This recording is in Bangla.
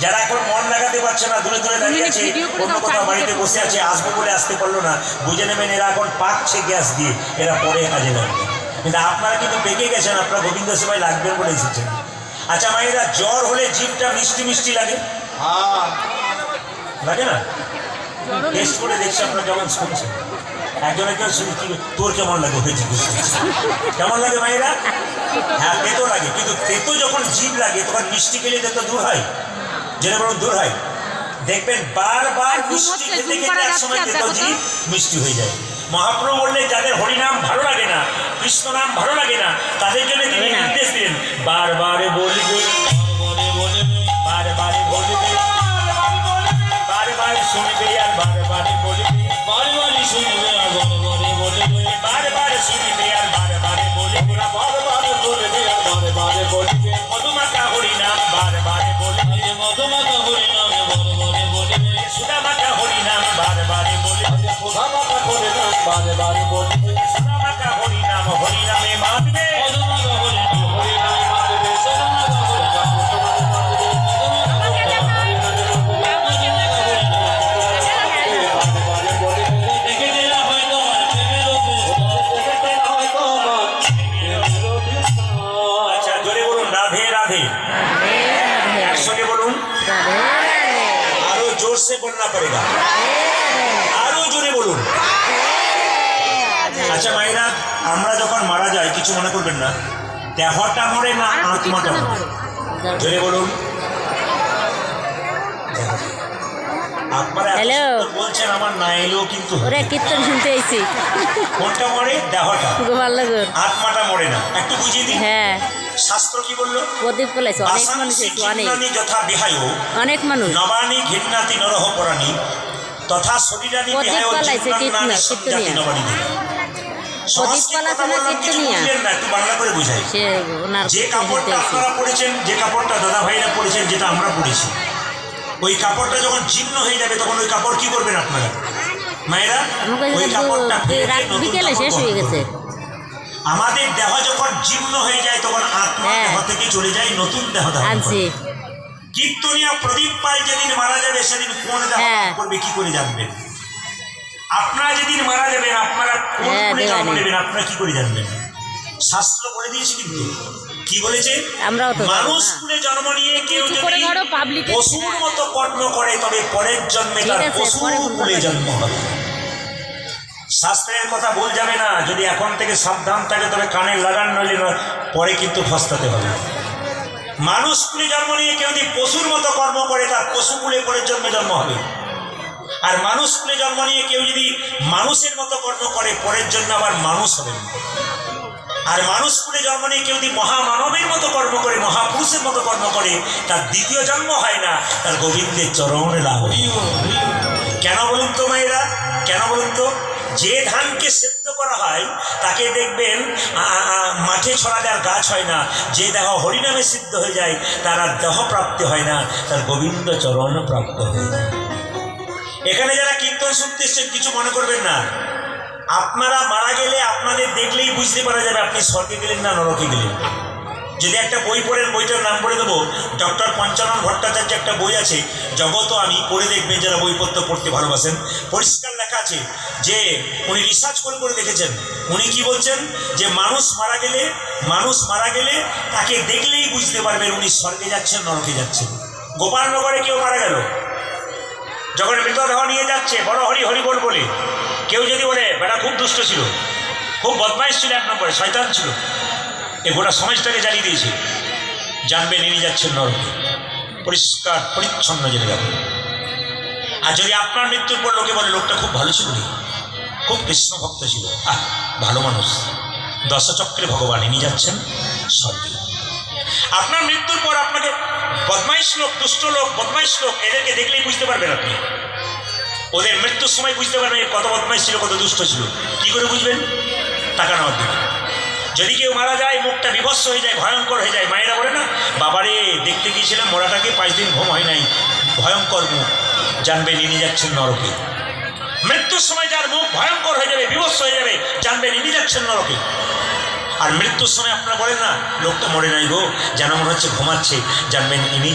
যারা এখন মন লাগাতে পারছে না, দূরে দূরে দাঁড়িয়ে আছে, অন্য কোথাও বাড়িতে বসে আছে, আসবো বলে আসতে পারলো না, বুঝে নেবেন এরা এখন পাকছে গ্যাস দিয়ে, এরা পরে কাজে লাগবে। কিন্তু আপনারা কিন্তু পেকে গেছেন, আপনারা গোবিন্দ সেবায় লাগবেন বলে এসেছেন। আচ্ছা মায়েরা, জ্বর হলে জিভটা মিষ্টি মিষ্টি লাগে, লাগে না? টেস্ট করে দেখছি আপনারা কেমন শুনছেন। একজনের কেউ তোর কেমন লাগে ওকে জিজ্ঞেস করছে, কেমন লাগে মায়েরা? হ্যাঁ, তেতো লাগে, কিন্তু তেতো যখন জিভ লাগে তখন মিষ্টি খেলে তেতো দূর হয়, জেনে বলুন দূর হয়। দেখবেন বারবার মিষ্টি খেতে খেতে এক সময় তেতো জিভ মিষ্টি হয়ে যায়। মহাপ্রভু বললেন যাদের হরিনাম ভালো লাগে না, কৃষ্ণ নাম ভালো লাগে না, তাদের জন্য তিনি নির্দেশ দিলেন বারবারে বলবে, বারবারে বলবে, বারবার শুনবে আর বারবারে বলবে, বারবারই শুনবে আর বারবারে বলবে, বারবার শুনবে আর বারবারে বলবে, বারবারে বলবে আর বারবারে বলবে, মধুমাতা হরিনাম বারবারে বলবে, মধুমাতা হরিনাম বারবারে বলবে, সুদামাতা হরিনাম বারবারে বলবে, সুদামাতা হরিনাম বারবারে বলবে, সুদামাতা হরিনাম হরিনামে মাতবে, মধুমাতা হরিনাম হরিনামে মাতবে, সুদামাতা হরিনাম से बोलना पड़ेगा, आरो जोरे बोलून। अच्छा मायरा, আমরা যখন মারা যাই কিছু মনে করবেন না, দেহটা মরে না আত্মাটা মরে? জোরে বলুন। আপনারা বলছেন আমার না এলেও কিন্তু ওরে কীর্তন শুনতে আইছি। কোনটা মরে? দেহটা। আত্মাটা মরে না। একটু বুঝিয়ে দিন। হ্যাঁ, শাস্ত্র কি বললো? প্রদীপ বলেছে অনেক মানুষ, যথা বিহায় অনেক মানুষ নবানি ঘৃণাতি নরহ পরাণী তথা শরীরানি বিহায় জীবনানি সজ্জাতি নবানি। বাংলা করে বুঝাই। যে কাপড়টা আপনারা পড়েছেন, যে কাপড়টা দাদা ভাইরা পড়েছেন, যেটা আমরা পড়েছি, ওই কাপড়টা যখন জীর্ণ হয়ে যাবে তখন ওই কাপড় কি করবেন আপনারা মায়েরা? ওই কাপড়টা বিকেলে শেষ হয়ে গেছে। আমাদের দেহ যখন জীর্ণ হয়ে যায় তখন আত্মা দেহ থেকে চলে যায়, নতুন দেহ ধারণ করে। কীর্তনিয়া প্রদীপ পাল যেদিন মারা যাবে সেদিন কোন দেহ করবে কি করে জানবেন? আপনারা যেদিন মারা যাবেন আপনারা কোন কুলে জন্ম নেবেন আপনারা কি করে জানবেন? শাস্ত্র বলে দিয়েছে কিন্তু কি বলেছে? মানুষ কুলে জন্ম নিয়ে কেউ যদি পশুর মতো কর্ম করে তবে পরের জন্মে তার পশুর কুলে জন্ম হবে। শাস্ত্রের কথা ভুল যাবে না, যদি এখন থেকে সাবধান থাকে তবে কানে লাগান, নইলে পরে কিন্তু ফস্তাতে হবে। মানুষ কুলে জন্ম নিয়ে কেউ যদি পশুর মতো কর্ম করে তার পশু কুলে পরের জন্মে জন্ম হবে, আর মানুষ কুলে জন্ম নিয়ে কেউ যদি মানুষের মতো কর্ম করে পরের জন্য আবার মানুষ হবে। আর মানুষ কুলে জন্ম নিয়ে কেউ যদি মহামানবের মতো কর্ম করে, মহাপুরুষের মতো কর্ম করে, তার দ্বিতীয় জন্ম হয় না, তার গোবিন্দের চরণে লাভ। কেন বলুন তো মায়েরা, কেন বলুন তো? যে ধানকে সেদ্ধ করা হয় তাকে দেখবেন মাঠে ছড়ালে আর গাছ হয় না, যে দেহ হরিনামে সিদ্ধ হয়ে যায় তার আর দেহ প্রাপ্তি হয় না, তার গোবিন্দ চরণ প্রাপ্ত হয়ে যায়। এখানে যারা কীর্তন শুনতে এসছেন কিছু মনে করবেন না, আপনারা মারা গেলে আপনাদের দেখলেই বুঝতে পারা যাবে আপনি স্বর্গে গেলেন না নরকে গেলেন। যদি একটা বই পড়েন, বইটার নাম বলে দেবো, ডক্টর পঞ্চানন ভট্টাচার্য একটা বই আছে জগত, আমি পড়ে দেখবেন যারা বইপত্র পড়তে ভালোবাসেন। পরিষ্কার লেখা আছে যে উনি রিসার্চ করে করে দেখেছেন। উনি কি বলছেন যে মানুষ মারা গেলে তাকে দেখলেই বুঝতে পারবেন উনি স্বর্গে যাচ্ছেন নরকে যাচ্ছেন। গোপালনগরে কেউ মারা গেল, যখন মৃতদেহ নিয়ে যাচ্ছে বড় হরি হরি বল বলে, কেউ যদি বলে বেটা খুব দুষ্ট ছিল, খুব বদমাইশ ছিল, এক নম্বরে শয়তান ছিল, এ গোটা সমাজটাকে জ্বালিয়ে দিয়েছে, জানবে নিয়ে যাচ্ছেন নরকে। পরিষ্কার পরিচ্ছন্ন জেনে যাবে। আর যদি আপনার মৃত্যুর পর লোকে বলে লোকটা খুব ভালো ছিল, খুব কৃষ্ণ ভক্ত ছিল, ভালো মানুষ, দশচক্রে ভগবান নিয়ে যাচ্ছেন স্বর্গে। আপনার মৃত্যুর পর আপনাকে বদমাইশ লোক, দুষ্ট লোক, বদমাইশ লোক, এদেরকে দেখলেই বুঝতে পারবেন আপনি। ওদের মৃত্যুর সময় বুঝতে পারবেন কত বদমাইশ ছিল, কত দুষ্ট ছিল। কি করে বুঝবেন? টাকা নেওয়ার দিকে। যদি কেউ মারা যায় মুখটা বিভৎস হয়ে যায়, ভয়ঙ্কর হয়ে যায়, মায়েরা বলে না বাবারে দেখতে গিয়েছিলাম মরাটাকে 5 দিন ঘুম হয় নাই, ভয়ঙ্কর মুখ, জানবে নিয়ে যাচ্ছেন নরকে। মৃত্যুর সময় যার মুখ ভয়ঙ্কর হয়ে যাবে, বিভৎস হয়ে যাবে, জানবে নিয়ে যাচ্ছেন নরকে। আর মৃত্যুর সময় আপনারা বলেন না, লোকটা মরে নাই গো, যেন মনে হচ্ছে ঘুমাচ্ছে, জানবেন ইনি